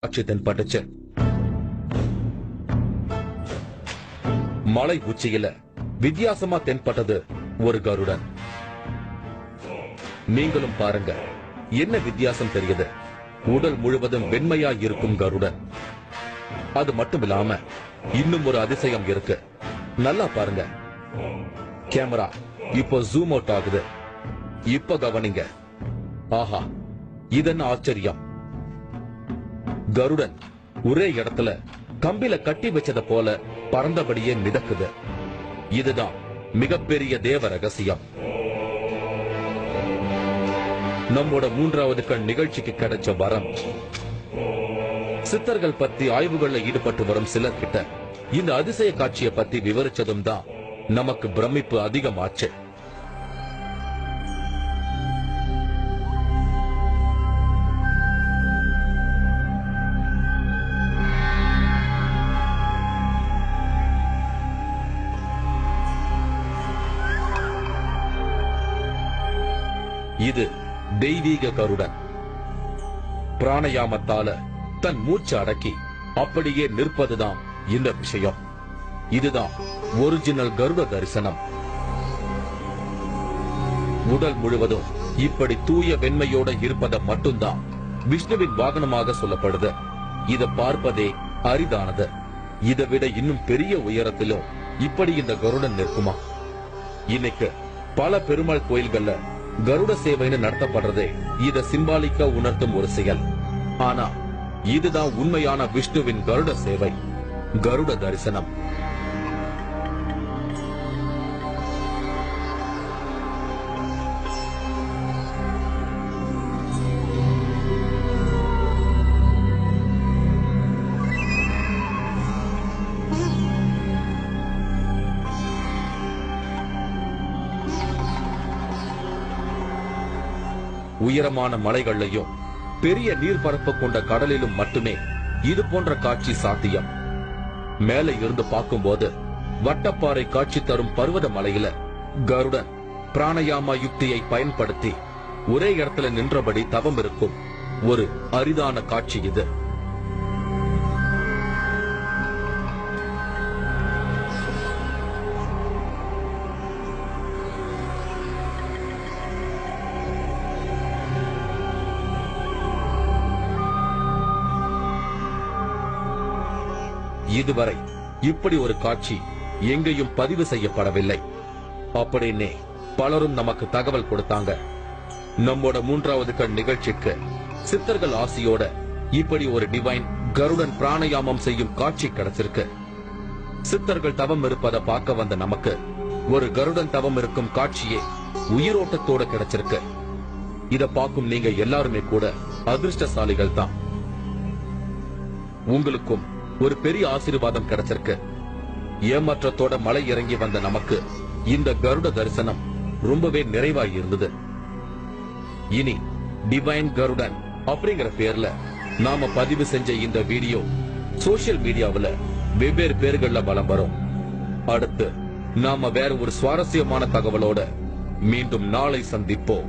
காட்சி தென்பட்டுச்சு. மலை உச்சியில வித்தியாசமா தென்பட்டது ஒரு கருடன். நீங்களும் பாருங்க, என்ன வித்தியாசம் தெரியுது. உடல் முழுவதும் வெண்மையா இருக்கும் கருடன். அது மட்டும் இல்லாம இன்னும் ஒரு அதிசயம் இருக்கு. நல்லா பாருங்க. கேமரா இப்போ ஜூம் அவுட் ஆகுது. இப்ப கவனிங்க. ஆஹா, இதென்ன ஆச்சரியம். கருடன் ஒரே இடத்துல கம்பில கட்டி வச்சத போல பறந்தபடியே மிதக்குது. இதுதான் மிகப்பெரிய தேவ ரகசியம். நம்மோட மூன்றாவது கண் நிகழ்ச்சிக்கு கிடைச்ச வரம். சித்தர்கள் பத்தி ஆய்வுகள்ல ஈடுபட்டு வரும் சிலர் கிட்ட இந்த அதிசய காட்சியை பத்தி விவரிச்சதும் தான் நமக்கு பிரமிப்பு அதிகமாச்சு. இது தெய்வீக கருடன். பிராணயாமத்தால தன் மூச்சு அடக்கி அப்படியே நிற்பதுதான் இந்த விஷயம். இதுதான் ஒரிஜினல் கருட தரிசனம். உடல் முழுவதும் இப்படி தூய வெண்மையோட இருப்பதை மட்டும்தான் விஷ்ணுவின் வாகனமாக சொல்லப்படுது. இதை பார்ப்பதே அரிதானது. இதை விட இன்னும் பெரிய உயரத்திலும் இப்படி இந்த கருடன் நிற்குமா? இன்னைக்கு பல பெருமாள் கோயில்கள்ல கருட சேவைன்னு நடத்தப்படுறதே இத சிம்பாலிக்கா உணர்த்தும் ஒரு செயல். ஆனா இதுதான் உண்மையான விஷ்ணுவின் கருட சேவை, கருட தரிசனம். உயரமான மலைகள்லையும் பெரிய நீர்பரப்பு கொண்ட கடலிலும் மட்டுமே இது போன்ற காட்சி சாத்தியம். மேலே இருந்து பார்க்கும்போது வட்டப்பாறை காட்சி தரும் பர்வத மலையில கருடன் பிராணயாமா யுக்தியை பயன்படுத்தி ஒரே இடத்துல நின்றபடி தவம் இருக்கும் ஒரு அரிதான காட்சி இது. இதுவரை இப்படி ஒரு காட்சி எங்கேயும் பதிவு செய்யப்படவில்லை அப்படின்னே பலரும் நமக்கு தகவல் கொடுத்தாங்க. நம்மோட மூன்றாவது கண் நிகழ்ச்சிக்கு சித்தர்கள் ஆசியோட இப்படி ஒரு டிவைன் கருடன் பிராணயாமம் செய்யும் காட்சி கிடைச்சிருக்கு. சித்தர்கள் தவம் இருப்பதை பார்க்க வந்த நமக்கு ஒரு கருடன் தவம் இருக்கும் காட்சியே உயிரோட்டத்தோட கிடைச்சிருக்கு. இத பார்க்கும் நீங்க எல்லாருமே கூட அதிர்ஷ்டசாலிகள் தான். உங்களுக்கும் ஒரு பெரிய ஆசீர்வாதம் கிடைச்சிருக்கு. ஏமாற்றத்தோட மலை இறங்கி வந்த நமக்கு இந்த கருட தரிசனம் ரொம்பவே நிறைவாகி இருந்தது. இனி டிவைன் கருடன் அப்படிங்கிற பேர்ல நாம பதிவு செஞ்ச இந்த வீடியோ சோசியல் மீடியாவுல வெவ்வேறு பேர்கள்ல வலம் வரும். அடுத்து நாம வேற ஒரு சுவாரஸ்யமான தகவலோட மீண்டும் நாளை சந்திப்போம்.